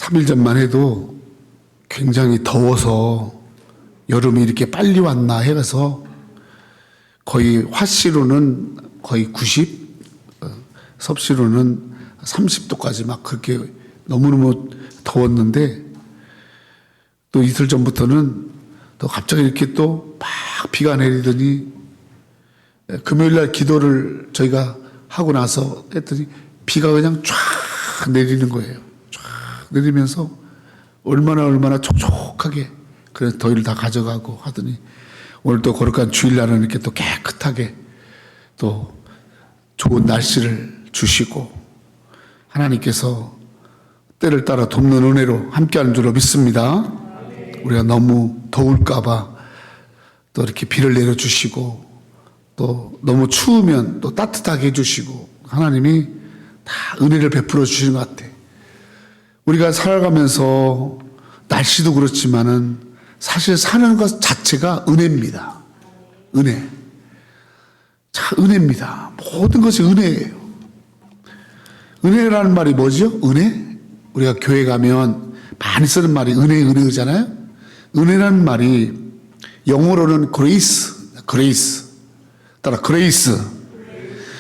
3일 전만 해도 굉장히 더워서 여름이 이렇게 빨리 왔나 해서 거의 화씨로는 거의 90, 섭씨로는 30도까지 막 그렇게 너무너무 더웠는데 또 이틀 전부터는 또 갑자기 이렇게 또 막 비가 내리더니 금요일 날 기도를 저희가 하고 나서 했더니 비가 그냥 쫙 내리는 거예요. 쫙 내리면서 얼마나 촉촉하게 그래서 더위를 다 가져가고 하더니 오늘 또 거룩한 주일날은 이렇게 또 깨끗하게 또 좋은 날씨를 주시고 하나님께서 때를 따라 돕는 은혜로 함께하는 줄로 믿습니다. 우리가 너무 더울까봐 또 이렇게 비를 내려주시고 또 너무 추우면 또 따뜻하게 해주시고 하나님이 다 은혜를 베풀어 주시는 것 같아. 우리가 살아가면서 날씨도 그렇지만은 사실 사는 것 자체가 은혜입니다. 은혜. 자, 은혜입니다. 모든 것이 은혜예요. 은혜라는 말이 뭐죠? 은혜? 우리가 교회 가면 많이 쓰는 말이 은혜잖아요? 은혜라는 말이 영어로는 grace. 따라 grace.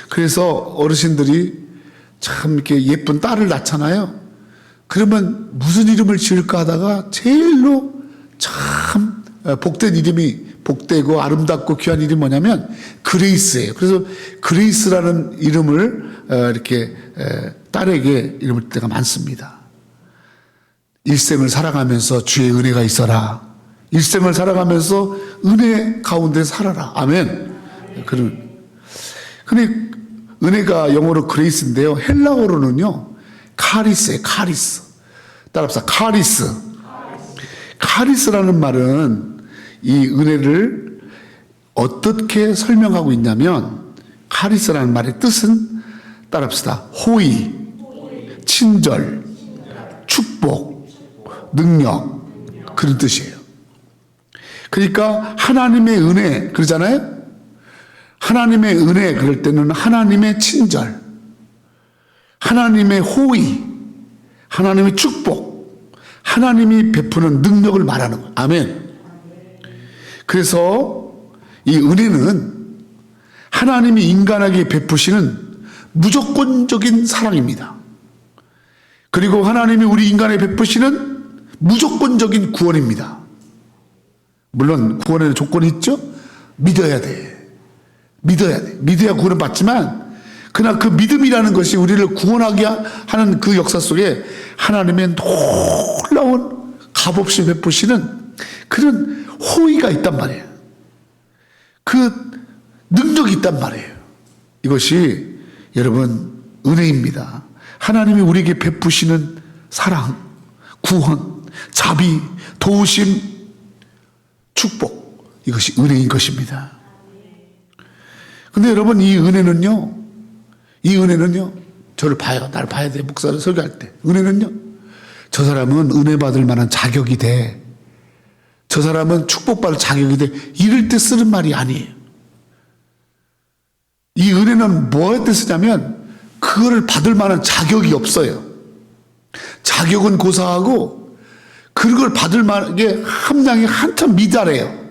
그래서 어르신들이 참 이렇게 예쁜 딸을 낳잖아요. 그러면 무슨 이름을 지을까 하다가 제일로 참 복된 이름이 복되고 아름답고 귀한 이름이 뭐냐면 그레이스예요. 그래서 그레이스라는 이름을 이렇게 딸에게 이름을 때가 많습니다. 일생을 살아가면서 주의 은혜가 있어라. 일생을 살아가면서 은혜 가운데 살아라. 아멘. 근데 은혜가 영어로 그레이스인데요. 헬라어로는요. 카리스예요. 카리스. 따라합시다. 카리스. 카리스라는 말은 이 은혜를 어떻게 설명하고 있냐면 카리스라는 말의 뜻은 따라합시다. 호의, 친절, 축복, 능력 그런 뜻이에요. 그러니까 하나님의 은혜 그러잖아요. 하나님의 은혜 그럴 때는 하나님의 친절, 하나님의 호의, 하나님의 축복, 하나님이 베푸는 능력을 말하는 거예요. 아멘. 그래서 이 은혜는 하나님이 인간에게 베푸시는 무조건적인 사랑입니다. 그리고 하나님이 우리 인간에 베푸시는 무조건적인 구원입니다. 물론 구원에는 조건이 있죠. 믿어야 돼. 믿어야 구원을 받지만 그러나 그 믿음이라는 것이 우리를 구원하게 하는 그 역사 속에 하나님의 놀라운 값없이 베푸시는 그런 호의가 있단 말이에요. 그 능력이 있단 말이에요. 이것이 여러분 은혜입니다. 하나님이 우리에게 베푸시는 사랑, 구원, 자비, 도우심, 축복 이것이 은혜인 것입니다. 근데 여러분 이 은혜는요 저를 봐요. 날 봐야 돼. 목사를 설교할 때 은혜는요 저 사람은 은혜 받을 만한 자격이 돼. 저 사람은 축복받을 자격이 돼. 이럴 때 쓰는 말이 아니에요. 이 은혜는 뭐할 때 쓰냐면 그거를 받을 만한 자격이 없어요. 자격은 고사하고 그걸 받을 만한 게 함량이 한참 미달해요.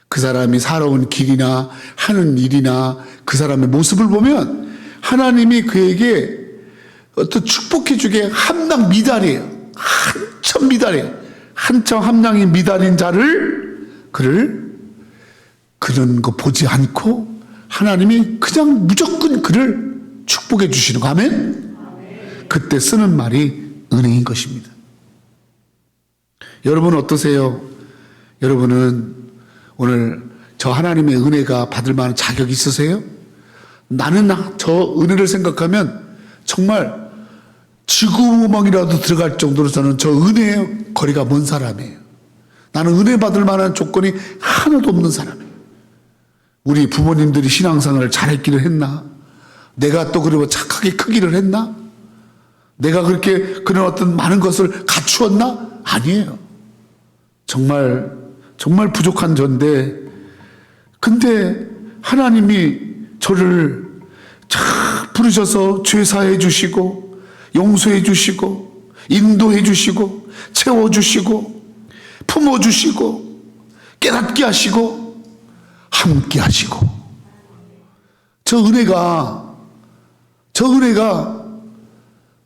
그 사람이 살아온 길이나 하는 일이나 그 사람의 모습을 보면 하나님이 그에게 어떤 축복해 주게 함량 미달이에요. 한참 미달이에요. 한참 함량이 미달인 자를 그런 거 보지 않고 하나님이 그냥 무조건 그를 축복해 주시는 거. 아멘? 그때 쓰는 말이 은혜인 것입니다. 여러분 어떠세요? 여러분은 오늘 저 하나님의 은혜가 받을 만한 자격이 있으세요? 나는 저 은혜를 생각하면 정말 지구멍이라도 들어갈 정도로 저는 저 은혜의 거리가 먼 사람이에요. 나는 은혜 받을 만한 조건이 하나도 없는 사람이에요. 우리 부모님들이 신앙생활을 잘했기를 했나? 내가 또 그리고 착하게 크기를 했나? 내가 그렇게 그런 어떤 많은 것을 갖추었나? 아니에요. 정말 부족한 전데 근데 하나님이 저를 참 부르셔서 죄 사해 주시고 용서해 주시고 인도해 주시고 채워 주시고 품어 주시고 깨닫게 하시고 함께 하시고, 저 은혜가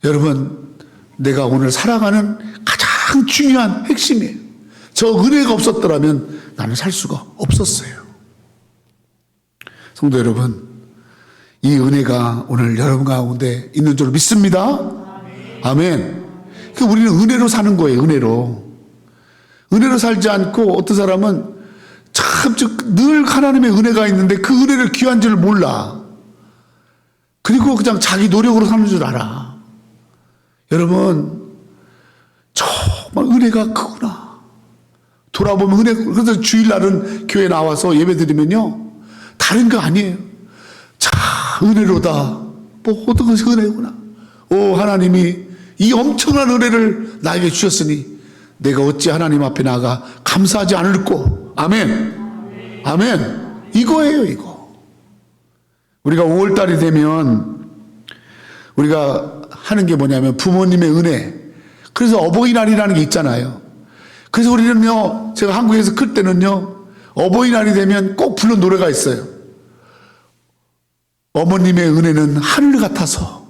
여러분 내가 오늘 살아가는 가장 중요한 핵심이에요. 저 은혜가 없었더라면 나는 살 수가 없었어요. 성도 여러분, 이 은혜가 오늘 여러분 가운데 있는 줄 믿습니다. 아멘. 우리는 은혜로 사는 거예요. 은혜로 살지 않고, 어떤 사람은 참 늘 하나님의 은혜가 있는데 그 은혜를 귀한 줄 몰라. 그리고 그냥 자기 노력으로 사는 줄 알아. 여러분, 정말 은혜가 크구나. 돌아보면 그래서 주일날은 교회 나와서 예배 드리면요, 다른 거 아니에요. 자, 은혜로다. 모든 것이 은혜구나. 오, 하나님이 이 엄청난 은혜를 나에게 주셨으니 내가 어찌 하나님 앞에 나가 감사하지 않을꼬. 아멘. 아멘. 이거예요, 이거. 우리가 5월달이 되면 우리가 하는 게 뭐냐면 부모님의 은혜. 그래서 어버이날이라는 게 있잖아요. 그래서 우리는요, 제가 한국에서 클 때는요, 어버이날이 되면 꼭 부르는 노래가 있어요. 어머님의 은혜는 하늘 같아서,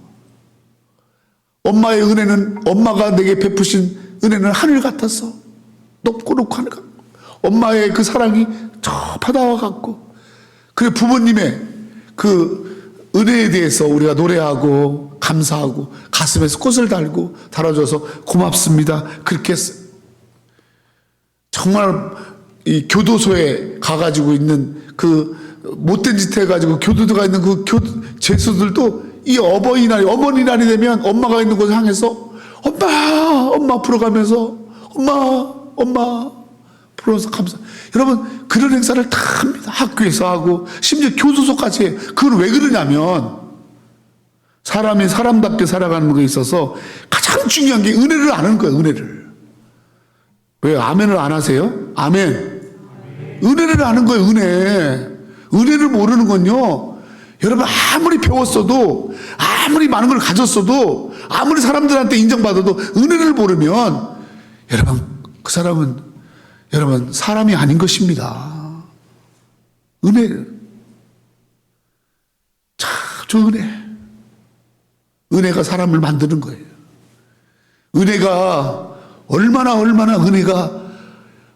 엄마의 은혜는, 엄마가 내게 베푸신 은혜는 하늘 같아서, 높고 하늘 같고, 엄마의 그 사랑이 저 바다와 같고, 그리고 부모님의 그 은혜에 대해서 우리가 노래하고 감사하고 가슴에서 꽃을 달아줘서 고맙습니다. 그렇게 정말 이 교도소에 가가지고 있는 그 못된 짓 해가지고 교도소가 있는 그 죄수들도 이 어머니날이 되면 엄마가 있는 곳을 향해서 엄마 불어가면서 엄마 불어서 감사. 여러분, 그런 행사를 다 합니다. 학교에서 하고 심지어 교도소까지 해요. 그건 왜 그러냐면 사람이 사람답게 살아가는 것에 있어서 가장 중요한 게 은혜를 아는 거예요. 은혜를. 왜 아멘을 안 하세요? 아멘. 은혜를 아는 거예요. 은혜를 모르는 건요, 여러분 아무리 배웠어도, 아무리 많은 걸 가졌어도, 아무리 사람들한테 인정받아도 은혜를 모르면 여러분 그 사람은 여러분 사람이 아닌 것입니다. 은혜가 사람을 만드는 거예요. 은혜가 얼마나 은혜가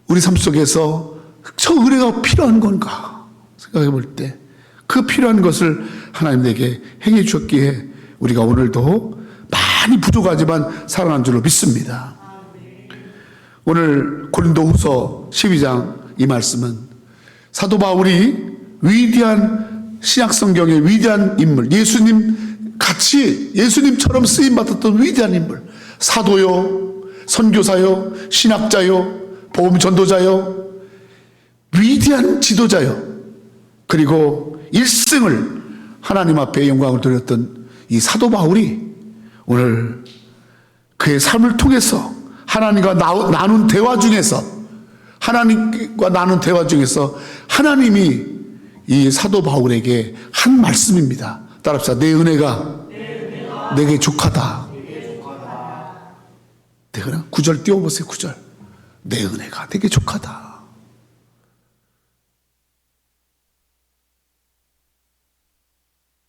우리 삶 속에서 저 은혜가 필요한 건가 생각해 볼 때, 그 필요한 것을 하나님 내게 행해 주셨기에 우리가 오늘도 많이 부족하지만 살아난 줄로 믿습니다. 오늘 고린도후서 12장 이 말씀은 사도 바울이 위대한 신약성경의 위대한 인물, 예수님처럼 쓰임받았던 위대한 인물, 사도요, 선교사요, 신학자요, 복음 전도자요, 위대한 지도자요, 그리고 일생을 하나님 앞에 영광을 돌렸던 이 사도 바울이 오늘 그의 삶을 통해서 하나님과 나눈 대화 중에서 하나님이 이 사도 바울에게 한 말씀입니다. 따라합시다. 내 은혜가 내게 족하다. 내가 9절 띄워보세요. 9절. 내 은혜가 내게 족하다.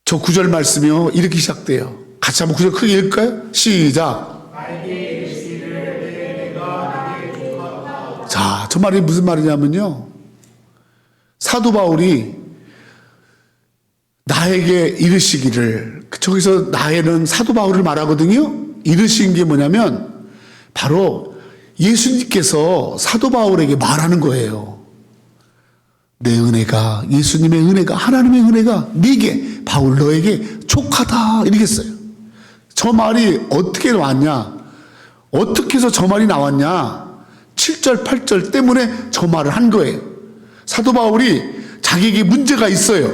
저 9절 말씀이요, 이렇게 시작돼요. 같이 한번 9절 크게 읽을까요? 시작. 자, 저 말이 무슨 말이냐면요, 사도 바울이 나에게 이르시기를, 저기서 나에는 사도 바울을 말하거든요. 이르신 게 뭐냐면 바로 예수님께서 사도 바울에게 말하는 거예요. 내 은혜가, 예수님의 은혜가, 하나님의 은혜가 네게, 바울 너에게 족하다, 이렇게 했어요. 저 말이 어떻게 나왔냐, 어떻게 해서 저 말이 나왔냐, 7절 8절 때문에 저 말을 한 거예요. 사도 바울이 자기에게 문제가 있어요.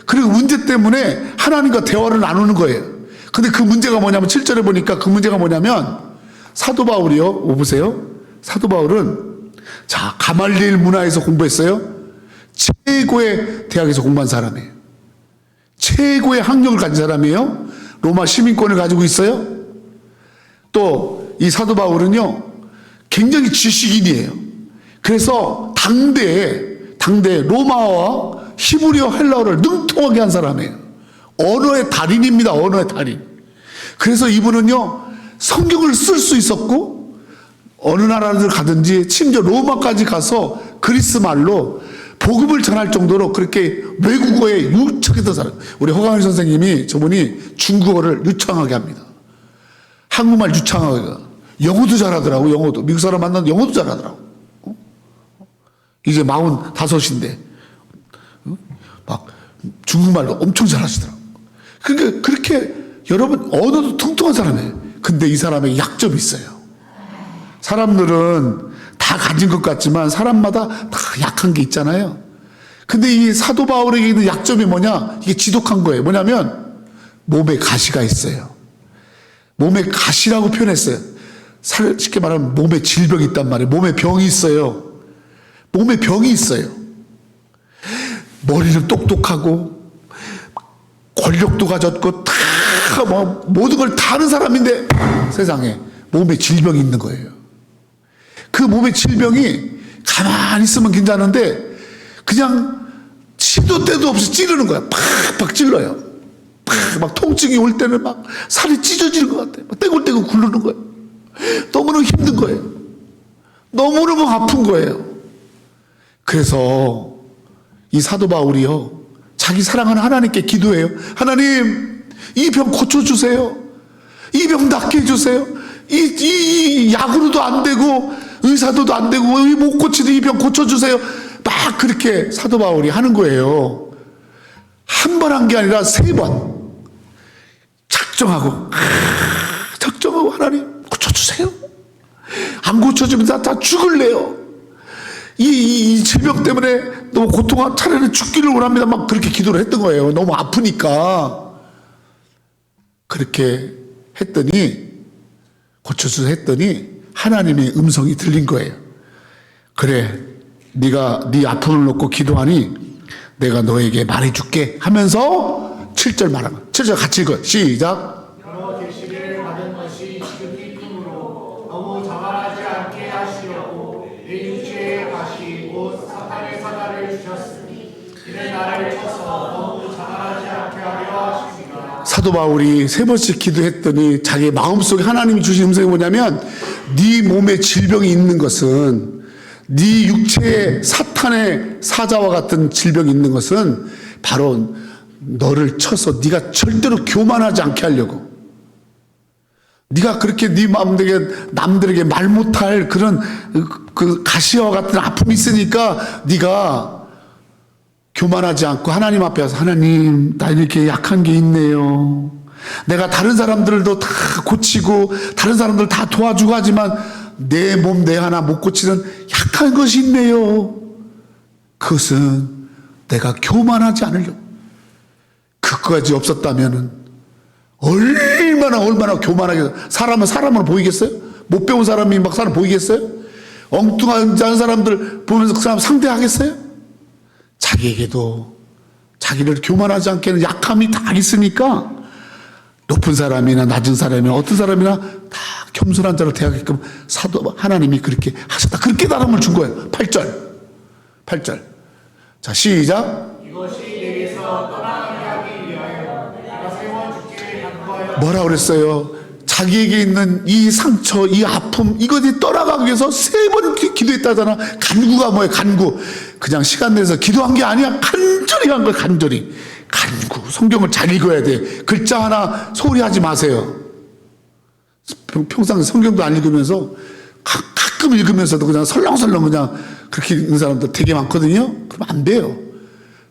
그리고 문제 때문에 하나님과 대화를 나누는 거예요. 근데 그 문제가 뭐냐면 7절에 보니까 그 문제가 뭐냐면 사도 바울이요, 보세요. 사도 바울은 자, 가말리엘 문화에서 공부했어요. 최고의 대학에서 공부한 사람이에요. 최고의 학력을 가진 사람이에요. 로마 시민권을 가지고 있어요. 또 이 사도 바울은요, 굉장히 지식인이에요. 그래서 당대 로마어와 히브리어 헬라어를 능통하게 한 사람이에요. 언어의 달인입니다. 언어의 달인. 그래서 이분은요, 성경을 쓸 수 있었고, 어느 나라를 가든지 심지어 로마까지 가서 그리스 말로 복음을 전할 정도로 그렇게 외국어에 유창했던 사람. 우리 허강일 선생님이 저분이 중국어를 유창하게 합니다. 한국말 유창하게. 영어도 잘하더라고. 영어도. 미국 사람 만나면 영어도 잘하더라고. 이제 45인데 막 중국말로 엄청 잘하시더라고. 그러니까 그렇게 여러분 언어도 퉁퉁한 사람이에요. 근데 이 사람의 약점이 있어요. 사람들은 다 가진 것 같지만 사람마다 다 약한 게 있잖아요. 근데 이 사도 바울에게 있는 약점이 뭐냐? 이게 지독한 거예요. 뭐냐면 몸에 가시가 있어요. 몸에 가시라고 표현했어요. 쉽게 말하면 몸에 질병이 있단 말이에요. 몸에 병이 있어요. 몸에 병이 있어요. 머리는 똑똑하고 권력도 가졌고 다 뭐 모든 걸 다 아는 사람인데 세상에 몸에 질병이 있는 거예요. 그 몸의 질병이 가만히 있으면 괜찮은데 그냥 시도 때도 없이 찌르는 거야. 팍팍 찔러요. 막 통증이 올 때는 막 살이 찢어지는 것 같아. 막 떼굴떼굴 굴르는 거예요. 너무너무 힘든 거예요. 너무너무 아픈 거예요. 그래서 이 사도 바울이요, 자기 사랑하는 하나님께 기도해요. 하나님, 이 병 고쳐주세요. 이 병 낫게 해주세요. 이 약으로도 안 되고 의사도도 안 되고 못 고치는 이 병 고쳐주세요. 막 그렇게 사도 바울이 하는 거예요. 한 번 한 게 아니라 3번 작정하고 하나님 고쳐주세요. 안 고쳐주면 다 죽을래요. 이 질병 때문에 너무 고통한, 차라리 죽기를 원합니다. 막 그렇게 기도를 했던 거예요. 너무 아프니까. 그렇게 했더니, 고쳐주세요 했더니 하나님의 음성이 들린 거예요. 그래, 네가 네 아픔을 놓고 기도하니 내가 너에게 말해줄게 하면서 7절 말한 거예요. 7절 같이 읽어요. 시작. 여러 계시를 받은 것이 지극히 크므로 너무 자만하지 않게 하시려고 내 육체에 가시 곧 사탄의 사자를 주셨으니 이는 나를 쳐서 너무 자만하지 않게 하려 하십니다. 사도 바울이 3번씩 기도했더니 자기 마음속에 하나님이 주신 음성이 뭐냐면, 네 몸에 질병이 있는 것은, 네 육체에 사탄의 사자와 같은 질병이 있는 것은 바로 너를 쳐서 네가 절대로 교만하지 않게 하려고, 네가 그렇게 네 남들에게 말 못할 그런 그 가시와 같은 아픔이 있으니까 네가 교만하지 않고 하나님 앞에 와서, 하나님, 나 이렇게 약한 게 있네요. 내가 다른 사람들도 다 고치고 다른 사람들 다 도와주고 하지만 내 몸 내 하나 못 고치는 약한 것이 있네요. 그것은 내가 교만하지 않으려고. 그것까지 없었다면 얼마나 교만하게, 사람으로 보이겠어요? 못 배운 사람이 막 사람 보이겠어요? 엉뚱한 사람들 보면서 그 사람 상대하겠어요? 자기에게도 자기를 교만하지 않게 하는 약함이 다 있으니까 높은 사람이나 낮은 사람이나 어떤 사람이나 다 겸손한 자로 대하게끔 사도 하나님이 그렇게 하셨다. 그렇게 깨달음을 준 거예요. 8절. 자, 시작. 이것이 내게서 떠나게 하기 위하여 내가 세워주게 간거하여. 뭐라 그랬어요? 자기에게 있는 이 상처, 이 아픔, 이것이 떠나가기 위해서 3번 기도했다잖아. 간구가 뭐예요? 간구. 그냥 시간 내서 기도한 게 아니야. 간절히 한 거야. 간절히. 간구. 성경을 잘 읽어야 돼. 글자 하나 소홀히 하지 마세요. 평상 성경도 안 읽으면서 가끔 읽으면서도 그냥 설렁설렁 그냥 그렇게 읽는 사람들 되게 많거든요. 그럼 안 돼요.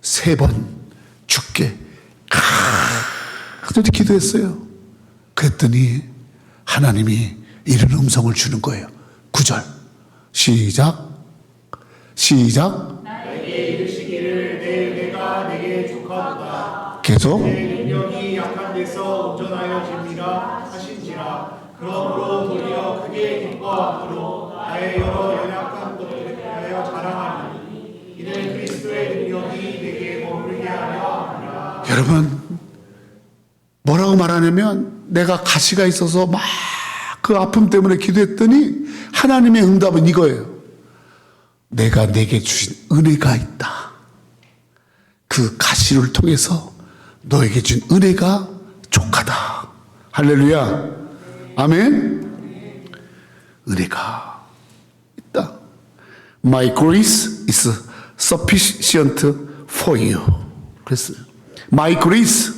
3번 죽게 간절히 기도했어요. 그랬더니 하나님이 이런 음성을 주는 거예요. 9절. 시작. 나에게 이르시기를 내 은혜가 내게 족하도다. 계속. 내 능력이 약한 데서 온전하여집니다 하신지라. 그러므로 도리어 크게 기뻐함으로 나의 여러 연약한 것들에 대하여 자랑하니 이는 그리스도의 능력이 내게 머물게 하려 함이라. 여러분, 뭐라고 말하냐면 내가 가시가 있어서 막 그 아픔 때문에 기도했더니 하나님의 응답은 이거예요. 내가 내게 주신 은혜가 있다. 그 가시를 통해서 너에게 준 은혜가 족하다. 할렐루야. 아멘. 은혜가 있다. My grace is sufficient for you. 그랬어요. My grace,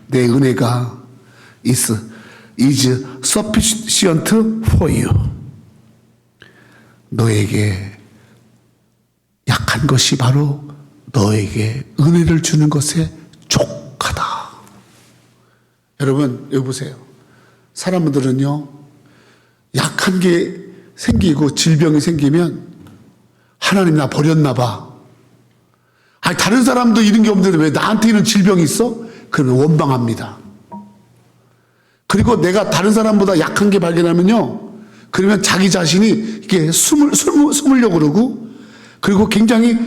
내 은혜가 is sufficient for you. 너에게 약한 것이 바로 너에게 은혜를 주는 것에 족하다. 여러분 여기 보세요. 사람들은요 약한 게 생기고 질병이 생기면 하나님 나 버렸나 봐. 아니 다른 사람도 이런 게 없는데 왜 나한테 이런 질병이 있어? 그러면 원망합니다. 그리고 내가 다른 사람보다 약한 게 발견하면요, 그러면 자기 자신이 이렇게 숨으려고 그러고, 그리고 굉장히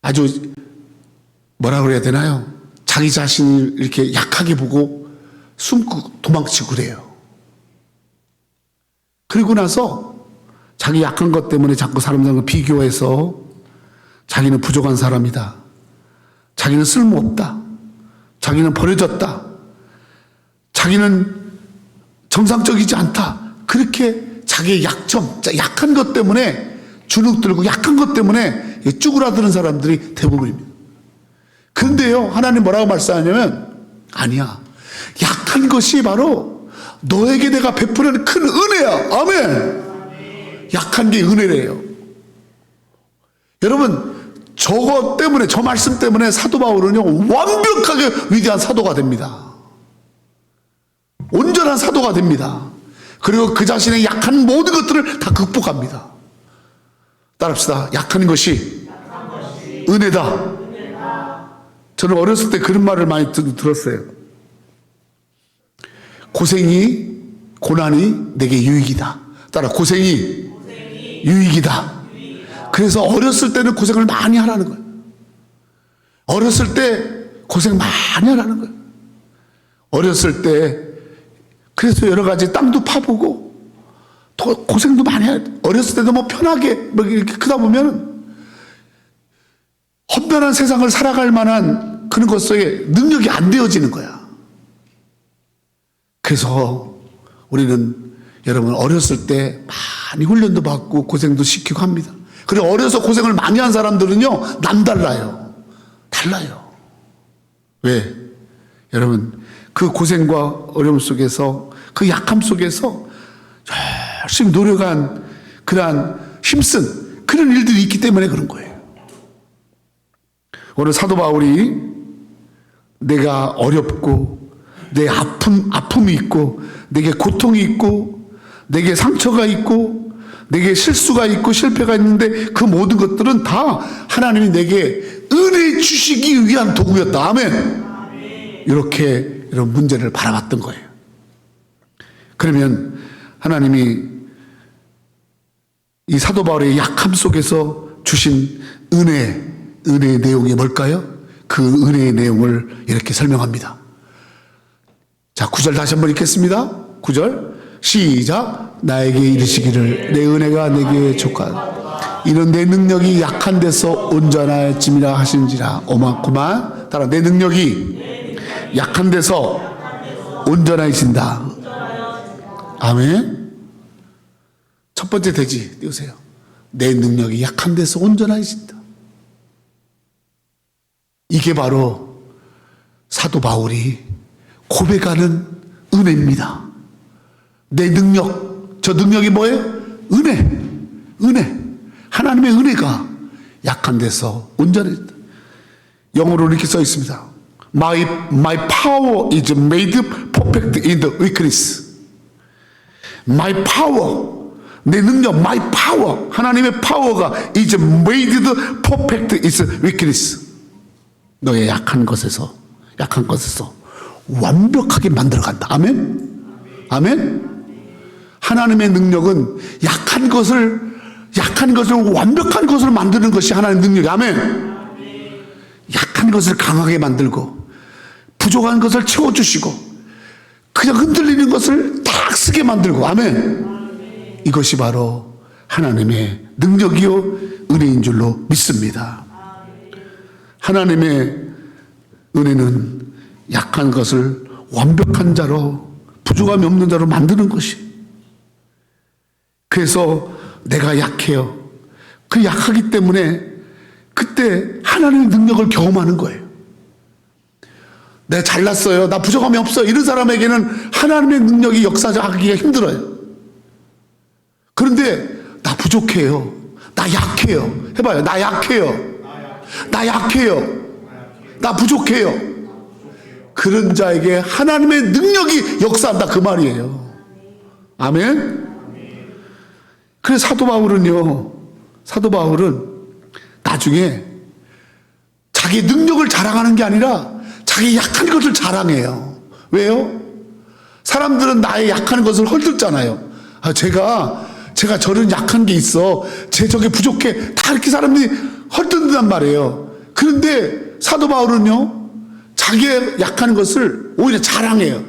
아주 뭐라 그래야 되나요? 자기 자신을 이렇게 약하게 보고 숨고 도망치고 그래요. 그리고 나서 자기 약한 것 때문에 자꾸 사람들과 비교해서 자기는 부족한 사람이다. 자기는 쓸모없다. 자기는 버려졌다. 자기는 정상적이지 않다. 그렇게 자기의 약점, 약한 것 때문에 주눅 들고 약한 것 때문에 쭈그라드는 사람들이 대부분입니다. 그런데요, 하나님 뭐라고 말씀하냐면, 아니야. 약한 것이 바로 너에게 내가 베푸는 큰 은혜야. 아멘. 약한 게 은혜래요. 여러분, 저거 때문에, 저 말씀 때문에 사도 바울은요, 완벽하게 위대한 사도가 됩니다. 온전한 사도가 됩니다. 그리고 그 자신의 약한 모든 것들을 다 극복합니다. 따라합시다. 약한 것이 은혜다. 저는 어렸을 때 그런 말을 많이 들었어요. 고난이 내게 유익이다. 따라, 고생이 유익이다. 그래서 어렸을 때는 고생을 많이 하라는 거예요. 어렸을 때 고생 많이 하라는 거예요. 어렸을 때 그래서 여러 가지 땅도 파보고 더 고생도 많이 해야 돼. 어렸을 때도 뭐 편하게 뭐 이렇게 크다 보면 험난한 세상을 살아갈 만한 그런 것에 능력이 안 되어지는 거야. 그래서 우리는 여러분 어렸을 때 많이 훈련도 받고 고생도 시키고 합니다. 그리고 어려서 고생을 많이 한 사람들은요, 남달라요. 달라요. 왜? 여러분, 그 고생과 어려움 속에서, 그 약함 속에서 열심히 노력한, 그러한 힘쓴 그런 일들이 있기 때문에 그런 거예요. 오늘 사도 바울이 내가 어렵고, 내 아픔이 있고, 내게 고통이 있고, 내게 상처가 있고, 내게 실수가 있고 실패가 있는데 그 모든 것들은 다 하나님이 내게 은혜 주시기 위한 도구였다. 아멘. 이렇게 이런 문제를 바라봤던 거예요. 그러면 하나님이 이 사도 바울의 약함 속에서 주신 은혜의 내용이 뭘까요? 그 은혜의 내용을 이렇게 설명합니다. 자, 9절 다시 한번 읽겠습니다. 9절 시작. 나에게 이르시기를 내 은혜가 내게 족하다. 이는 내 능력이 약한 데서 온전하였음이라 하신지라. 오만구만. 따라, 내 능력이 약한 데서 온전해진다. 아멘. 첫 번째 대지 띄우세요. 내 능력이 약한 데서 온전해진다. 이게 바로 사도 바울이 고백하는 은혜입니다. 내 능력, 저 능력이 뭐예요? 은혜. 하나님의 은혜가 약한 데서 온전해진다. 영어로 이렇게 써 있습니다. My power is made perfect in the weakness. My power, 내 능력, my power, 하나님의 파워가 is made perfect in the weakness. 너의 약한 것에서 완벽하게 만들어간다. 아멘? 아멘? 하나님의 능력은 약한 것을 완벽한 것으로 만드는 것이 하나님의 능력이에요. 아멘? 약한 것을 강하게 만들고 부족한 것을 채워주시고 그냥 흔들리는 것을 딱 쓰게 만들고, 아멘. 이것이 바로 하나님의 능력이요 은혜인 줄로 믿습니다. 하나님의 은혜는 약한 것을 완벽한 자로, 부족함이 없는 자로 만드는 것이. 그래서 내가 약해요. 그 약하기 때문에 그때 하나님의 능력을 경험하는 거예요. 내가 잘났어요, 나 부족함이 없어, 이런 사람에게는 하나님의 능력이 역사하기가 힘들어요. 그런데 나 부족해요, 나 약해요, 해봐요. 나 약해요, 나 약해요, 나 부족해요. 그런 자에게 하나님의 능력이 역사한다, 그 말이에요. 아멘. 그래서 사도 바울은 나중에 자기 능력을 자랑하는 게 아니라 자기 약한 것을 자랑해요. 왜요? 사람들은 나의 약한 것을 헐뜯잖아요. 제가 저런 약한 게 있어, 저게 부족해, 다 이렇게 사람들이 헐뜯는단 말이에요. 그런데 사도 바울은요, 자기의 약한 것을 오히려 자랑해요.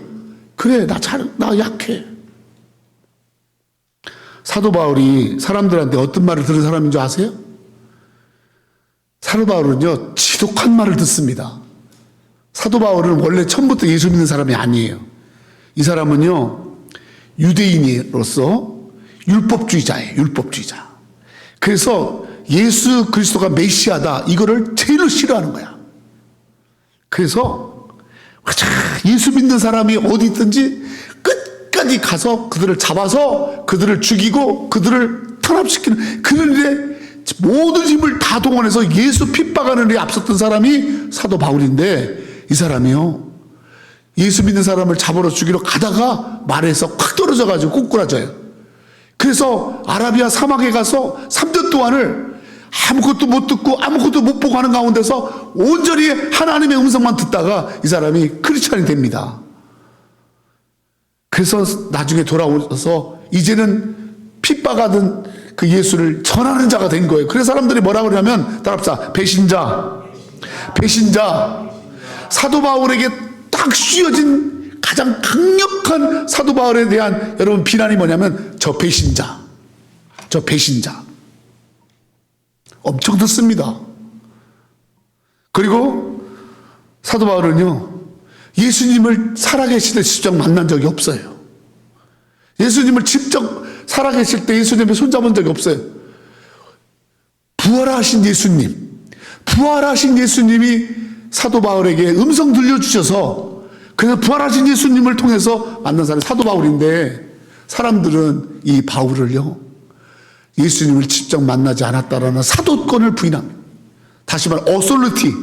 그래, 나 약해. 사도 바울이 사람들한테 어떤 말을 들은 사람인 줄 아세요? 사도 바울은요, 지독한 말을 듣습니다. 사도 바울은 원래 처음부터 예수 믿는 사람이 아니에요. 이 사람은요, 유대인으로서 율법주의자예요. 율법주의자. 그래서 예수 그리스도가 메시아다, 이거를 제일 싫어하는 거야. 그래서 예수 믿는 사람이 어디 있든지 끝까지 가서 그들을 잡아서 그들을 죽이고 그들을 탄압시키는 그런 일에 모든 힘을 다 동원해서 예수 핍박하는 일에 앞섰던 사람이 사도 바울인데, 이 사람이요, 예수 믿는 사람을 잡으러 죽이러 가다가 말에서 콱 떨어져 가지고 꼬꾸라져요. 그래서 아라비아 사막에 가서 3년 동안을 아무것도 못 듣고 아무것도 못 보고 하는 가운데서 온전히 하나님의 음성만 듣다가 이 사람이 크리스찬이 됩니다. 그래서 나중에 돌아오셔서 이제는 핍박하던 그 예수를 전하는 자가 된 거예요. 그래서 사람들이 뭐라 그러냐면, 따라합시다, 배신자. 사도 바울에게 딱 씌워진 가장 강력한 사도 바울에 대한 여러분 비난이 뭐냐면, 저 배신자. 엄청 듣습니다. 그리고 사도 바울은요, 예수님을 살아계실 때 직접 만난 적이 없어요. 예수님을 직접 살아계실 때 예수님을 손잡은 적이 없어요. 부활하신 예수님이 사도 바울에게 음성 들려주셔서, 그래서 부활하신 예수님을 통해서 만난 사람이 사도 바울인데, 사람들은 이 바울을요, 예수님을 직접 만나지 않았다라는 사도권을 부인합니다. 다시 말해, 어솔리티.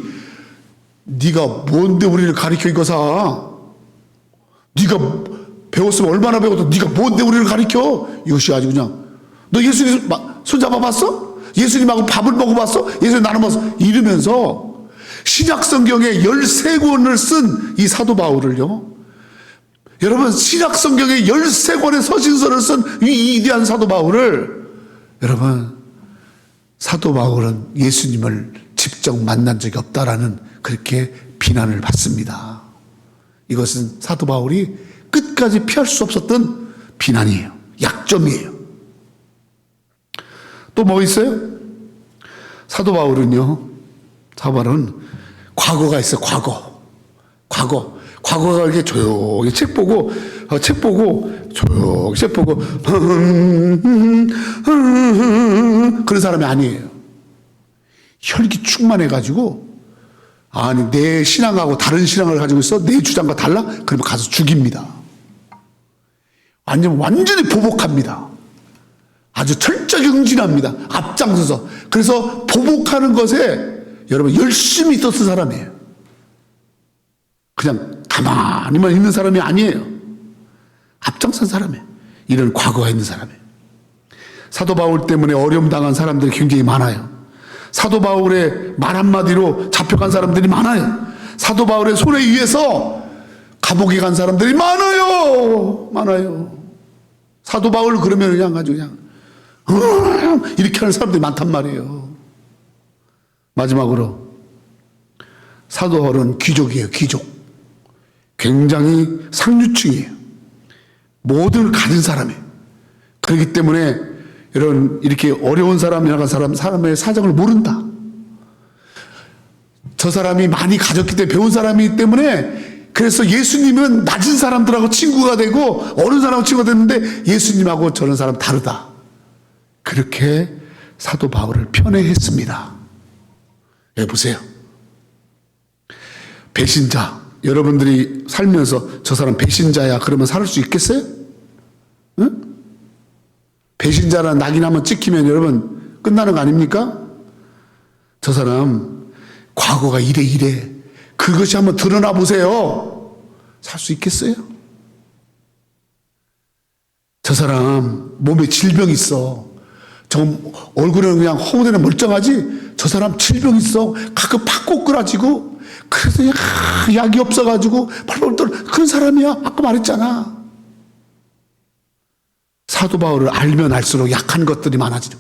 네가 뭔데 우리를 가리켜, 이거사. 네가 배웠으면 얼마나 배워도 네가 뭔데 우리를 가리켜? 이것이 아주 그냥, 너 예수님 손잡아 봤어? 예수님하고 밥을 먹어봤어? 예수님 나눠봤어? 이러면서 신약 성경에 13권을 쓴 이 사도 바울을요, 여러분, 신약 성경에 13권의 서신서를 쓴 이 위대한 사도 바울을, 여러분, 사도 바울은 예수님을 직접 만난 적이 없다라는 그렇게 비난을 받습니다. 이것은 사도 바울이 끝까지 피할 수 없었던 비난이에요. 약점이에요. 또 뭐 있어요? 사도 바울은 과거가 있어요. 과거가 이렇게 조용히 책 보고 조용히 책 보고 그런 사람이 아니에요. 혈기 충만해가지고, 아니 내 신앙하고 다른 신앙을 가지고 있어, 내 주장과 달라? 그러면 가서 죽입니다. 완전히 보복합니다. 아주 철저히 응진합니다. 앞장서서. 그래서 보복하는 것에 여러분 열심히 있었던 사람이에요. 그냥 가만히만 있는 사람이 아니에요. 앞장선 사람이에요. 이런 과거가 있는 사람이에요. 사도 바울 때문에 어려움 당한 사람들이 굉장히 많아요. 사도 바울의 말 한마디로 잡혀간 사람들이 많아요. 사도 바울의 손에 의해서 감옥에 간 사람들이 많아요. 사도 바울 그러면 그냥 이렇게 하는 사람들이 많단 말이에요. 마지막으로 사도 바울은 귀족이에요. 굉장히 상류층이에요. 모든 걸 가진 사람이. 그렇기 때문에 이런 이렇게 어려운 사람이나 사람의 사정을 모른다. 저 사람이 많이 가졌기 때문에 배운 사람이기 때문에 그래서 예수님은 낮은 사람들하고 친구가 되고 어른 사람하고 친구가 됐는데 예수님하고 저런 사람 다르다. 그렇게 사도 바울을 편애했습니다. 보세요. 배신자. 여러분들이 살면서 저 사람 배신자야 그러면 살 수 있겠어요? 응? 배신자라는 낙인 한번 찍히면 여러분 끝나는 거 아닙니까? 저 사람 과거가 이래 그것이 한번 드러나 보세요. 살 수 있겠어요? 저 사람 몸에 질병 있어. 저 얼굴은 그냥 허우대는 멀쩡하지 저 사람 질병 있어. 가끔 팍 꼬꾸라지고 그래서 약이 없어가지고 팔팔 떨어. 그런 사람이야. 아까 말했잖아. 사도 바울을 알면 알수록 약한 것들이 많아지죠.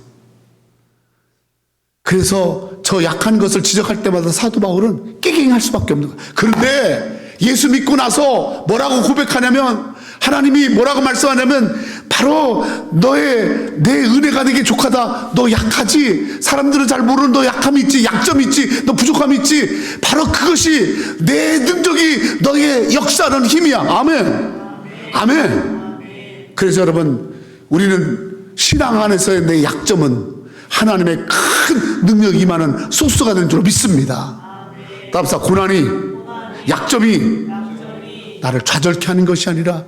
그래서 저 약한 것을 지적할 때마다 사도 바울은 깨갱할 수밖에 없는 거예요. 그런데 예수 믿고 나서 뭐라고 고백하냐면 하나님이 뭐라고 말씀하냐면 바로 내 은혜가 내게 족하다. 너 약하지? 사람들은 잘 모르는 너 약함이 있지, 약점이 있지, 너 부족함이 있지. 바로 그것이 내 능력이 너의 역사하는 힘이야. 아멘. 그래서 여러분 우리는 신앙 안에서의 내 약점은 하나님의 큰 능력이 임하는 소스가 되는 줄 믿습니다. 따라서 고난이 약점이 나를 좌절케 하는 것이 아니라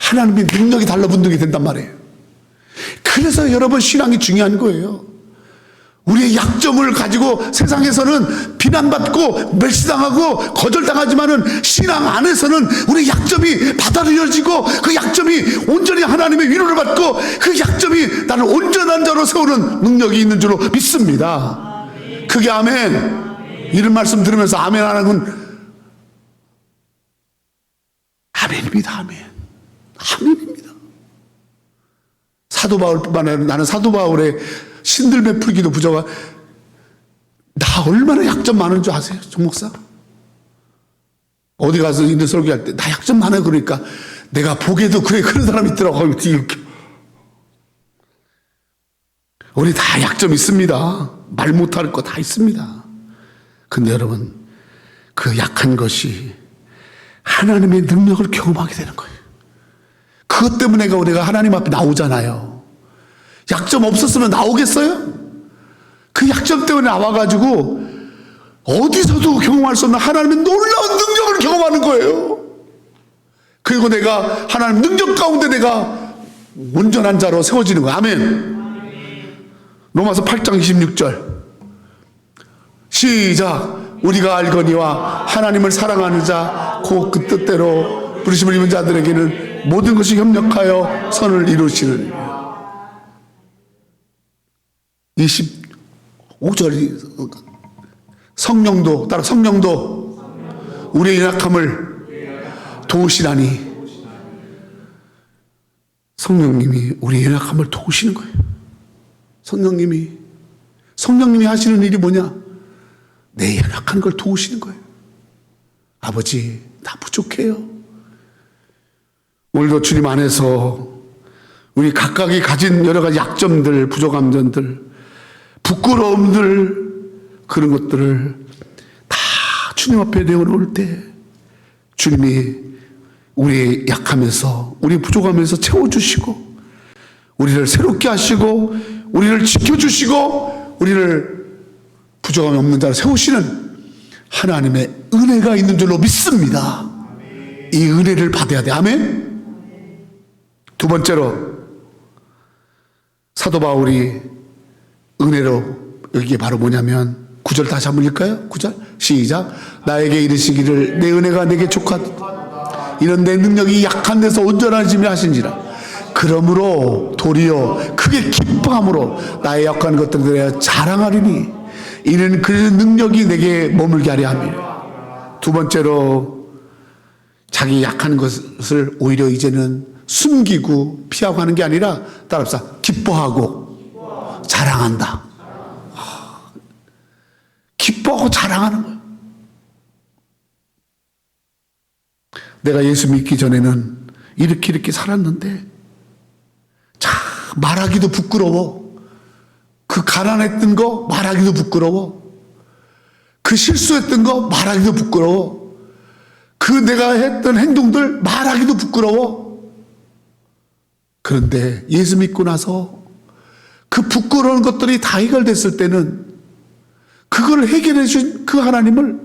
하나님의 능력이 달라붙는 게 된단 말이에요. 그래서 여러분 신앙이 중요한 거예요. 우리의 약점을 가지고 세상에서는 비난받고 멸시당하고 거절당하지만은 신앙 안에서는 우리의 약점이 받아들여지고 그 약점이 온전히 하나님의 위로를 받고 그 약점이 나를 온전한 자로 세우는 능력이 있는 줄로 믿습니다. 그게 아멘. 이런 말씀 들으면서 아멘 하는 건 아멘입니다. 아멘입니다. 사도 바울뿐만 아니라 나는 사도 바울의 신들매 풀기도 부자가 나 얼마나 약점 많은 줄 아세요? 정 목사? 어디 가서 있는 설교할 때 나 약점 많아요. 그러니까 내가 보기에도 그래 그런 사람이 있더라고. 되게 웃겨. 우리 다 약점 있습니다. 말 못할 거 다 있습니다. 근데 여러분 그 약한 것이 하나님의 능력을 경험하게 되는 거예요. 그것 때문에 우리가 하나님 앞에 나오잖아요. 약점 없었으면 나오겠어요? 그 약점 때문에 나와가지고 어디서도 경험할 수 없는 하나님의 놀라운 능력을 경험하는 거예요. 그리고 내가 하나님 능력 가운데 내가 온전한 자로 세워지는 거예요. 아멘. 로마서 8장 26절 시작. 우리가 알거니와 하나님을 사랑하는 자 곧 그 뜻대로 부르심을 입은 자들에게는 모든 것이 협력하여 선을 이루시는 25절 성령도 따라 성령도 우리의 연약함을 도우시라니. 성령님이 우리의 연약함을 도우시는 거예요. 성령님이 하시는 일이 뭐냐? 내 연약한 걸 도우시는 거예요. 아버지 나 부족해요. 오늘도 주님 안에서 우리 각각이 가진 여러 가지 약점들, 부족함들, 부끄러움들, 그런 것들을 다 주님 앞에 내어놓을 때 주님이 우리의 약함에서, 우리 부족함에서 채워주시고 우리를 새롭게 하시고 우리를 지켜주시고 우리를 부족함이 없는 자를 세우시는 하나님의 은혜가 있는 줄로 믿습니다. 이 은혜를 받아야 돼. 아멘. 두 번째로 사도 바울이 은혜로 여기에 바로 뭐냐면 9절 다시 한번 읽을까요? 9절 시작. 나에게 이르시기를 내 은혜가 내게 족하다. 이런 내 능력이 약한 데서 온전하심이 하신지라. 그러므로 도리어 크게 기뻐함으로 나의 약한 것들에 대하여 자랑하리니 이는 그 능력이 내게 머물게 하려 함이라. 두 번째로 자기 약한 것을 오히려 이제는 숨기고 피하고 하는 게 아니라 따라합시다. 기뻐하고 자랑한다. 기뻐하고 자랑하는 거예요. 내가 예수 믿기 전에는 이렇게 살았는데 참 말하기도 부끄러워. 그 가난했던 거 말하기도 부끄러워. 그 실수했던 거 말하기도 부끄러워. 그 내가 했던 행동들 말하기도 부끄러워. 그런데 예수 믿고 나서 그 부끄러운 것들이 다 해결됐을 때는 그걸 해결해 준 그 하나님을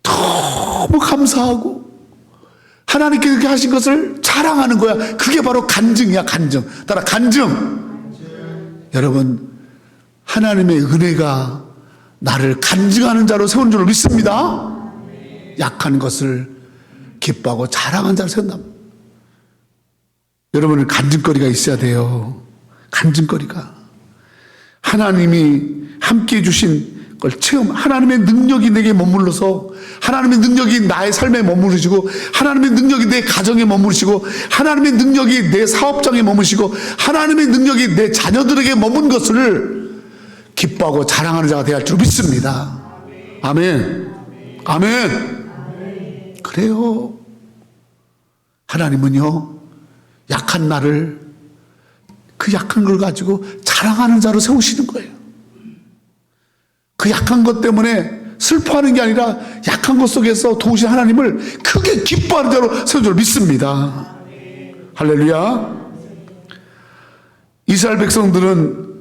너무 감사하고 하나님께 그렇게 하신 것을 자랑하는 거야. 그게 바로 간증이야. 간증. 따라 간증. 여러분, 하나님의 은혜가 나를 간증하는 자로 세운 줄 믿습니다. 약한 것을 기뻐하고 자랑하는 자로 세운다. 여러분은 간증거리가 있어야 돼요. 간증거리가. 하나님이 함께 해주신 걸 체험, 하나님의 능력이 내게 머물러서 하나님의 능력이 나의 삶에 머무르시고 하나님의 능력이 내 가정에 머무르시고 하나님의 능력이 내 사업장에 머무르시고 하나님의 능력이 내 자녀들에게 머문 것을 기뻐하고 자랑하는 자가 되어야 할 줄 믿습니다. 아멘. 아멘. 그래요. 하나님은요, 약한 나를 그 약한 걸 가지고 자랑하는 자로 세우시는 거예요. 그 약한 것 때문에 슬퍼하는 게 아니라 약한 것 속에서 도우신 하나님을 크게 기뻐하는 자로 세운 줄 믿습니다. 할렐루야. 이스라엘 백성들은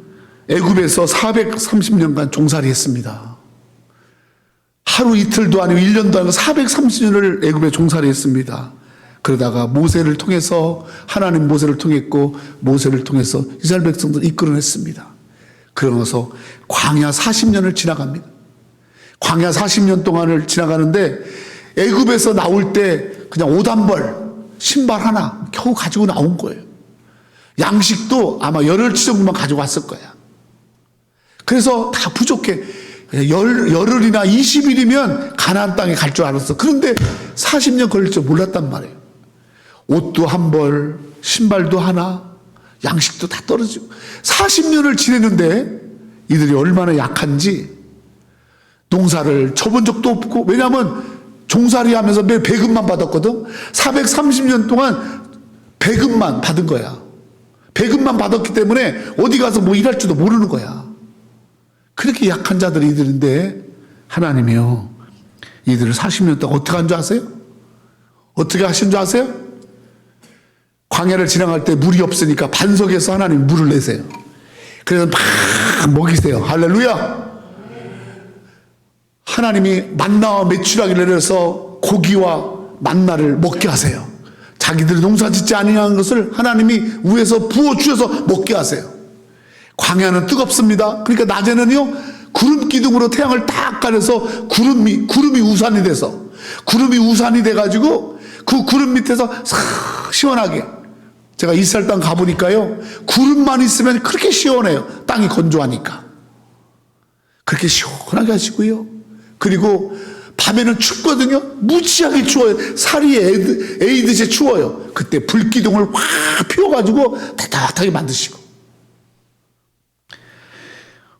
애굽에서 430년간 종살이 했습니다. 하루 이틀도 아니고 1년도 아니고 430년을 애굽에 종살이 했습니다. 그러다가 모세를 통해서 하나님 모세를 통했고 모세를 통해서 이스라엘 백성들을 이끌어냈습니다. 그러면서 광야 40년을 지나갑니다. 광야 40년 동안을 지나가는데 애굽에서 나올 때 그냥 옷한벌 신발 하나 겨우 가지고 나온 거예요. 양식도 아마 열흘치 정도만 가지고 왔을 거야. 그래서 다 부족해. 열흘이나 20일이면 가나안 땅에 갈 줄 알았어. 그런데 40년 걸릴 줄 몰랐단 말이에요. 옷도 한 벌, 신발도 하나, 양식도 다 떨어지고 40년을 지냈는데 이들이 얼마나 약한지 농사를 쳐본 적도 없고, 왜냐하면 종살이 하면서 매 배급만 받았거든. 430년 동안 배급만 받은 거야. 배급만 받았기 때문에 어디 가서 뭐 일할 줄도 모르는 거야. 그렇게 약한 자들이 이들인데 하나님이요, 이들을 40년 동안 어떻게 한 줄 아세요? 어떻게 하신 줄 아세요? 광야를 지나갈 때 물이 없으니까 반석에서 하나님 물을 내세요. 그래서 막 먹이세요. 할렐루야. 하나님이 만나와 메추라기를 내려서 고기와 만나를 먹게 하세요. 자기들이 농사 짓지 아니하는 것을 하나님이 위에서 부어주셔서 먹게 하세요. 광야는 뜨겁습니다. 그러니까 낮에는요, 구름 기둥으로 태양을 딱 가려서 구름이 우산이 돼서, 구름이 우산이 돼가지고 그 구름 밑에서 싹 시원하게. 제가 이스라엘 땅 가보니까요, 구름만 있으면 그렇게 시원해요. 땅이 건조하니까. 그렇게 시원하게 하시고요. 그리고 밤에는 춥거든요. 무지하게 추워요. 살이 에이듯이 추워요. 그때 불기둥을 확 피워가지고 따뜻하게 만드시고.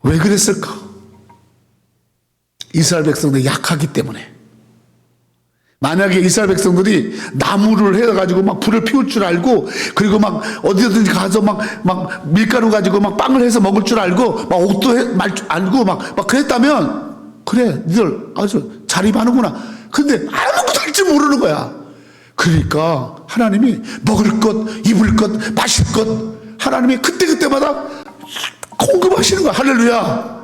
왜 그랬을까? 이스라엘 백성들이 약하기 때문에. 만약에 이스라엘 백성들이 나무를 해가지고 막 불을 피울 줄 알고, 그리고 막 어디든지 가서 막 밀가루 가지고 막 빵을 해서 먹을 줄 알고, 막 옷도 말 줄 알고 막 그랬다면, 그래, 니들 아주 자립하는구나. 근데 아무것도 할 줄 모르는 거야. 그러니까 하나님이 먹을 것, 입을 것, 마실 것, 하나님이 그때마다 공급하시는 거야. 할렐루야.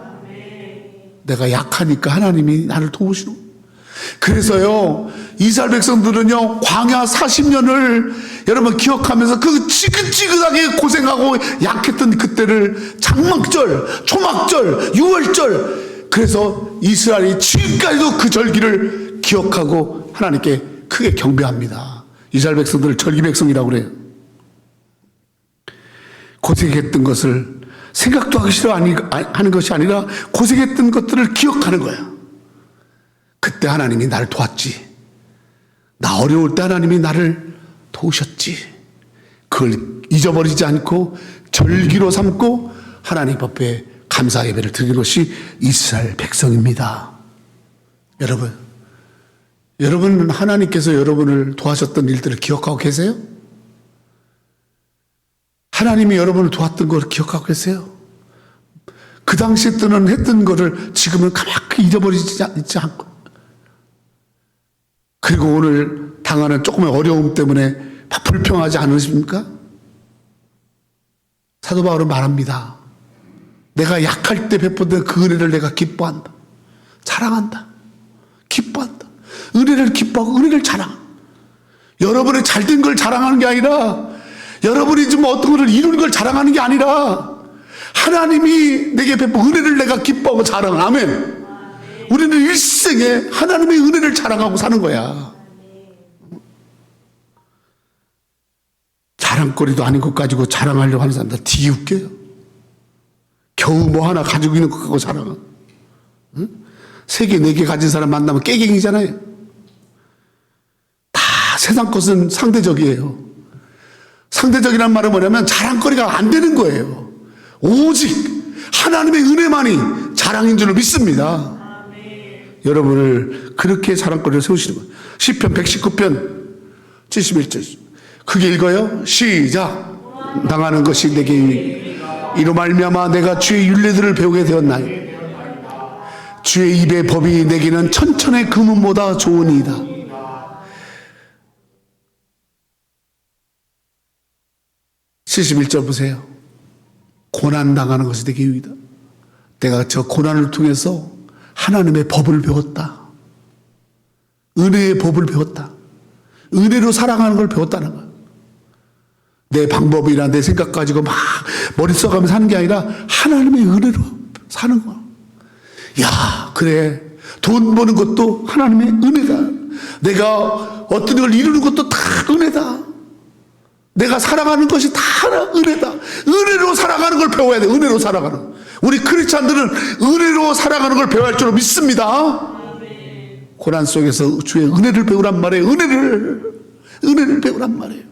내가 약하니까 하나님이 나를 도우시는 거야. 그래서요, 이스라엘 백성들은요, 광야 40년을 여러분 기억하면서 그 지긋지긋하게 고생하고 약했던 그때를 장막절, 초막절, 유월절, 그래서 이스라엘이 지금까지도 그 절기를 기억하고 하나님께 크게 경배합니다. 이스라엘 백성들을 절기 백성이라고 그래요. 고생했던 것을 생각도 하기 싫어 하는 것이 아니라 고생했던 것들을 기억하는 거야. 그때 하나님이 나를 도왔지. 나 어려울 때 하나님이 나를 도우셨지. 그걸 잊어버리지 않고 절기로 삼고 하나님 앞에 감사 예배를 드리는 것이 이스라엘 백성입니다. 여러분, 여러분, 하나님께서 여러분을 도와줬던 일들을 기억하고 계세요? 하나님이 여러분을 도왔던 걸 기억하고 계세요? 그 당시에 때는 했던 거를 지금은 가만히 잊어버리지 있지 않고, 그리고 오늘 당하는 조금의 어려움 때문에 불평하지 않으십니까? 사도 바울은 말합니다. 내가 약할 때 베풀던 그 은혜를 내가 기뻐한다. 자랑한다. 기뻐한다. 은혜를 기뻐하고 은혜를 자랑. 여러분의 잘된 걸 자랑하는 게 아니라, 여러분이 좀 어떤 걸 이루는 걸 자랑하는 게 아니라, 하나님이 내게 베푼 은혜를 내가 기뻐하고 자랑. 아멘. 우리는 일생에 하나님의 은혜를 자랑하고 사는 거야. 자랑거리도 아닌 것 가지고 자랑하려고 하는 사람들 되게 웃겨요. 겨우 뭐 하나 가지고 있는 것 갖고 자랑은. 응? 3개, 4개 가진 사람 만나면 깨갱이잖아요. 다 세상 것은 상대적이에요. 상대적이란 말은 뭐냐면 자랑거리가 안 되는 거예요. 오직 하나님의 은혜만이 자랑인 줄 믿습니다. 여러분을 그렇게 자랑거리를 세우시는 거예요. 시편 119편 71절 크게 읽어요. 시작. 당하는 것이 내게 이로 말미암아 내가 주의 율례들을 배우게 되었나니 주의 입의 법이 내게는 천천의 금은보다 좋으니이다. 71절 보세요. 고난 당하는 것이 내게 유익이다. 내가 저 고난을 통해서 하나님의 법을 배웠다. 은혜의 법을 배웠다. 은혜로 살아가는 걸 배웠다는 거야. 내 방법이나 내 생각 가지고 막 머리 써가면서 사는 게 아니라 하나님의 은혜로 사는 거야. 야, 그래. 돈 버는 것도 하나님의 은혜다. 내가 어떤 걸 이루는 것도 다 은혜다. 내가 살아가는 것이 다 은혜다. 은혜로 살아가는 걸 배워야 돼. 은혜로 살아가는. 우리 크리스찬들은 은혜로 살아가는 걸 배워야 할 줄 믿습니다. 고난 속에서 주의 은혜를 배우란 말이에요. 은혜를 배우란 말이에요.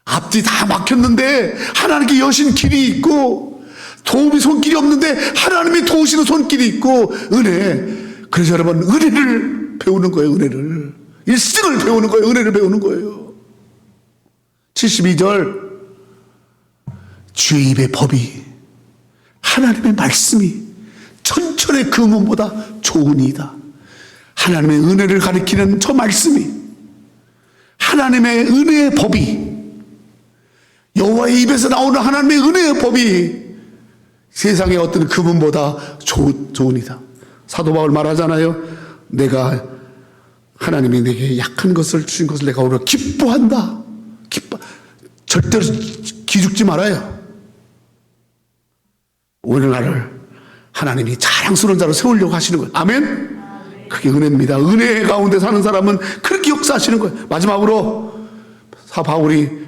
앞뒤 다 막혔는데 하나님께 여신 길이 있고, 도움이 손길이 없는데 하나님이 도우시는 손길이 있고, 은혜. 그래서 여러분, 은혜를 배우는 거예요. 은혜를. 일생을 배우는 거예요. 은혜를 배우는 거예요. 72절 주의 입의 법이, 하나님의 말씀이 천천의 금은보다 좋으니이다. 하나님의 은혜를 가리키는 저 말씀이, 하나님의 은혜의 법이, 여호와의 입에서 나오는 하나님의 은혜의 법이 세상의 어떤 금은보다 좋으니이다. 사도 바울 말하잖아요. 내가 하나님이 내게 약한 것을 주신 것을 내가 오늘 기뻐한다. 절대로 기죽지 말아요. 오늘날을 하나님이 자랑스러운 자로 세우려고 하시는 거예요. 아멘? 그게 은혜입니다. 은혜 가운데 사는 사람은 그렇게 역사하시는 거예요. 마지막으로 바울이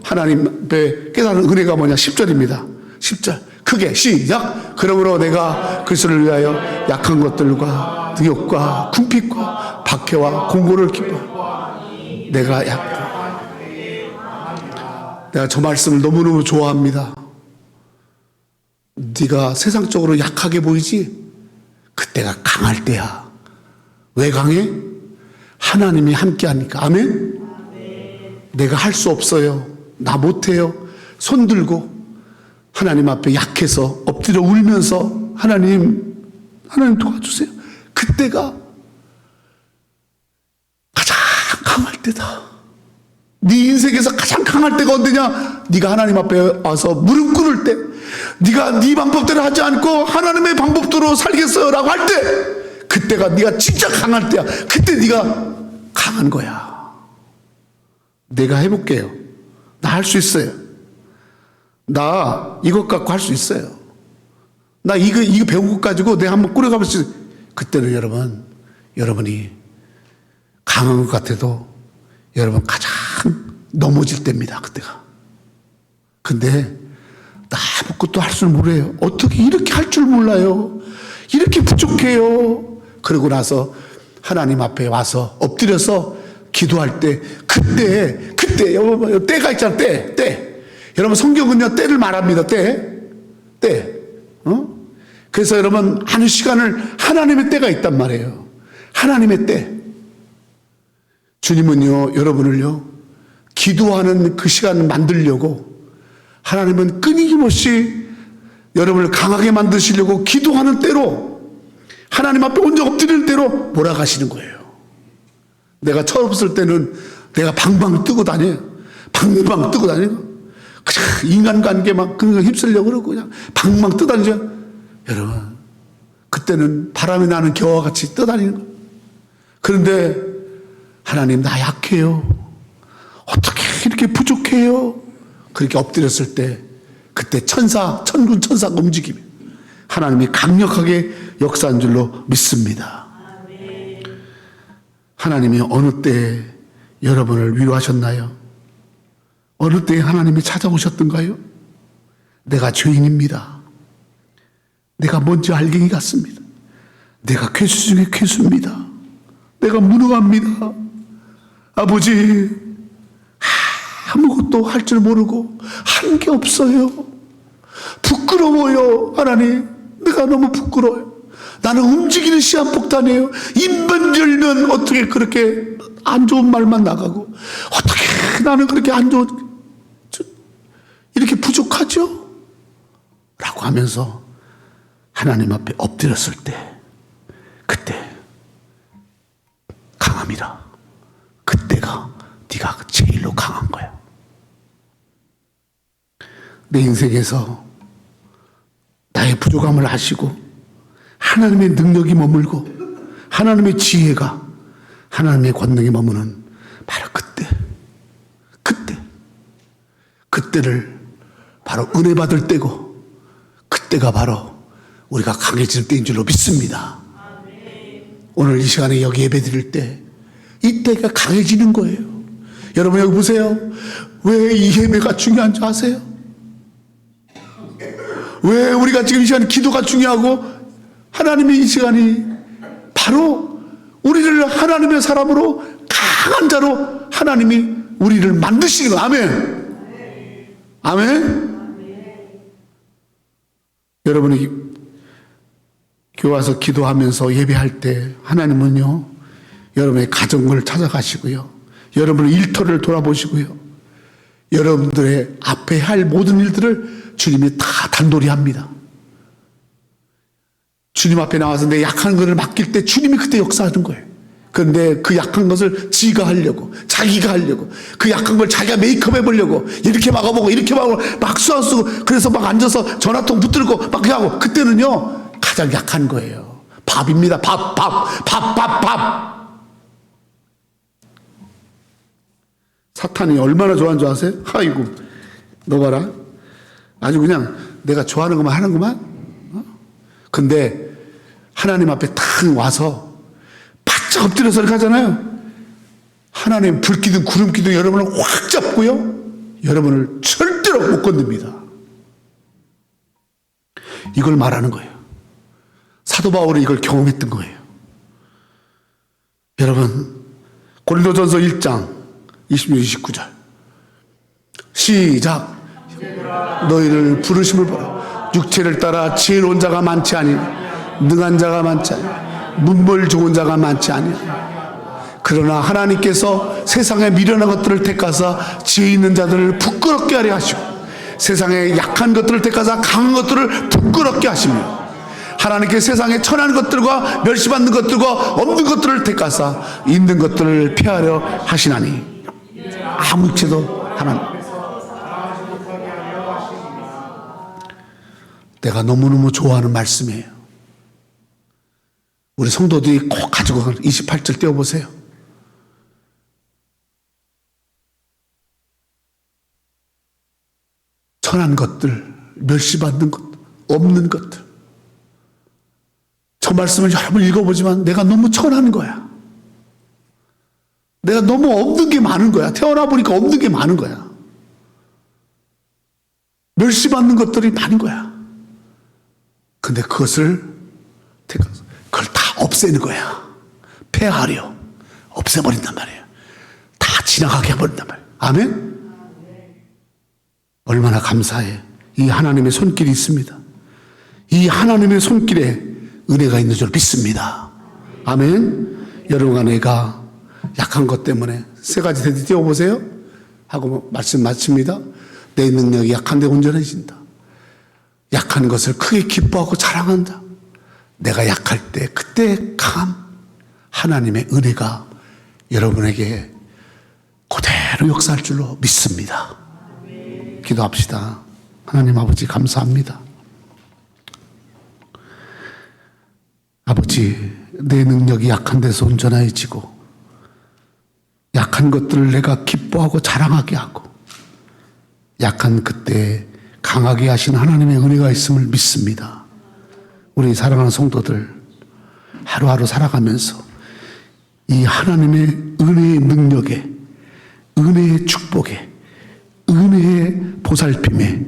하나님 앞에 깨달은 은혜가 뭐냐? 10절입니다. 10절 크게 시작. 그러므로 내가 그리스도를 위하여 약한 것들과 능욕과 궁핍과 박해와 공고를 기뻐. 내가 저 말씀을 너무너무 좋아합니다. 네가 세상적으로 약하게 보이지? 그때가 강할 때야. 왜 강해? 하나님이 함께하니까. 아멘? 내가 할 수 없어요. 나 못해요. 손 들고 하나님 앞에 약해서 엎드려 울면서 하나님 도와주세요. 그때가 가장 강할 때다. 네 인생에서 가장 강할 때가 언제냐? 네가 하나님 앞에 와서 무릎 꿇을 때, 네가 네 방법대로 하지 않고 하나님의 방법대로 살겠어요 라고 할 때, 그때가 네가 진짜 강할 때야. 그때 네가 강한 거야. 내가 해볼게요. 나 할 수 있어요. 나 이것 갖고 할 수 있어요. 나 이거 배운 것 가지고 내가 한번 꾸려가볼 수 있어요. 그때는 여러분이 강한 것 같아도 여러분 가장 넘어질 때입니다. 그때가. 근데 나 아무것도 할 줄 모르요. 어떻게 이렇게 할 줄 몰라요. 이렇게 부족해요. 그러고 나서 하나님 앞에 와서 엎드려서 기도할 때, 그때 여러분 때가 있잖아. 때. 여러분 성경은요 때를 말합니다. 때. 그래서 여러분 하는 시간을, 하나님의 때가 있단 말이에요. 하나님의 때. 주님은요, 여러분을요, 기도하는 그 시간을 만들려고 하나님은 끊임없이 여러분을 강하게 만드시려고 기도하는 때로 하나님 앞에 온전 엎드리는 때로 몰아가시는 거예요. 내가 철없을 때는 내가 방방 뜨고 다녀요. 방방 뜨고 다니고 그냥 인간관계 막 그런 거 휩쓸려고 그러고 그냥 방방 뜨다니죠. 여러분, 그때는 바람이 나는 겨와 같이 떠다니는 거예요. 그런데 하나님, 나 약해요. 어떻게 이렇게 부족해요? 그렇게 엎드렸을 때 그때 천군 천사가 움직이며 하나님이 강력하게 역사한 줄로 믿습니다. 하나님이 어느 때 여러분을 위로하셨나요? 어느 때 하나님이 찾아오셨던가요? 내가 죄인입니다. 내가 먼저 알갱이 같습니다. 내가 괴수 중에 괴수입니다. 내가 무능합니다. 아버지, 아무것도 할 줄 모르고 한 게 없어요. 부끄러워요. 하나님, 내가 너무 부끄러워요. 나는 움직이는 시한폭탄이에요. 입만 열면 어떻게 그렇게 안 좋은 말만 나가고, 어떻게 나는 그렇게 안 좋은, 이렇게 부족하죠? 라고 하면서 하나님 앞에 엎드렸을 때, 그때 강함이라. 그때가 네가 제일로 강한 거야. 내 인생에서 나의 부족함을 아시고 하나님의 능력이 머물고 하나님의 지혜가 하나님의 권능이 머무는 바로 그때를 바로 은혜 받을 때고 그때가 바로 우리가 강해질 때인 줄로 믿습니다. 오늘 이 시간에 여기 예배 드릴 때 이때가 강해지는 거예요. 여러분 여기 보세요. 왜 이 예배가 중요한 줄 아세요? 왜 우리가 지금 이 시간 기도가 중요하고 하나님의 이 시간이 바로 우리를 하나님의 사람으로 강한 자로 하나님이 우리를 만드시는 거예요. 아멘. 아멘. 여러분이 교회 와서 기도하면서 예배할 때 하나님은요, 여러분의 가정을 찾아가시고요, 여러분의 일터를 돌아보시고요, 여러분들의 앞에 할 모든 일들을 주님이 다 단돌이 합니다. 주님 앞에 나와서 내 약한 것을 맡길 때 주님이 그때 역사하는 거예요. 그런데 그 약한 것을 지가 하려고, 자기가 하려고, 그 약한 걸 자기가 메이크업 해보려고, 이렇게 막아보고, 이렇게 막아보고, 막 수안 쓰고, 그래서 막 앉아서 전화통 붙들고, 막 그렇게 하고, 그때는요, 가장 약한 거예요. 밥입니다. 밥. 사탄이 얼마나 좋아하는 줄 아세요? 아이고, 너 봐라. 아주 그냥 내가 좋아하는 것만 하는구만. 근데 하나님 앞에 탁 와서 바짝 엎드려서 이렇게 하잖아요. 하나님 불기둥 구름기둥 여러분을 확 잡고요, 여러분을 절대로 못 건듭니다. 이걸 말하는 거예요. 사도 바울이 이걸 경험했던 거예요. 여러분, 고린도전서 1장 26, 29절 시작. 너희를 부르심을 보라. 육체를 따라 지혜로운 자가 많지 아니니 능한 자가 많지 아니니 문벌 좋은 자가 많지 아니니 그러나 하나님께서 세상에 미련한 것들을 택하사 지혜 있는 자들을 부끄럽게 하려 하시고 세상에 약한 것들을 택하사 강한 것들을 부끄럽게 하시며 하나님께 세상에 천한 것들과 멸시받는 것들과 없는 것들을 택하사 있는 것들을 피하려 하시나니 아무 일체도 하나님. 내가 너무너무 좋아하는 말씀이에요. 우리 성도들이 꼭 가지고 가는 28절 띄워보세요. 천한 것들, 멸시받는 것, 없는 것들. 저 말씀을 여러 번 읽어보지만 내가 너무 천한 거야. 내가 너무 없는 게 많은 거야. 태어나 보니까 없는 게 많은 거야. 멸시받는 것들이 많은 거야. 근데 그것을 그걸 다 없애는 거야. 폐하려 없애버린단 말이에요. 다 지나가게 해버린단 말이에요. 아멘? 얼마나 감사해. 이 하나님의 손길이 있습니다. 이 하나님의 손길에 은혜가 있는 줄 믿습니다. 아멘. 여러분과 내가 약한 것 때문에 세 가지 대디 띄워보세요 하고 말씀 마칩니다. 내 능력이 약한데 온전해진다. 약한 것을 크게 기뻐하고 자랑한다. 내가 약할 때 그때 강함, 하나님의 은혜가 여러분에게 그대로 역사할 줄로 믿습니다. 기도합시다. 하나님 아버지 감사합니다. 아버지, 내 능력이 약한 데서 온전해지고 약한 것들을 내가 기뻐하고 자랑하게 하고 약한 그때 강하게 하신 하나님의 은혜가 있음을 믿습니다. 우리 사랑하는 성도들 하루하루 살아가면서 이 하나님의 은혜의 능력에, 은혜의 축복에, 은혜의 보살핌에,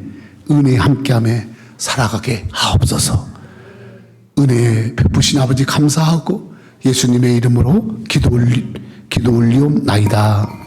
은혜의 함께함에 살아가게 하옵소서. 은혜 베푸신 아버지 감사하고 예수님의 이름으로 기도 올리옵나이다.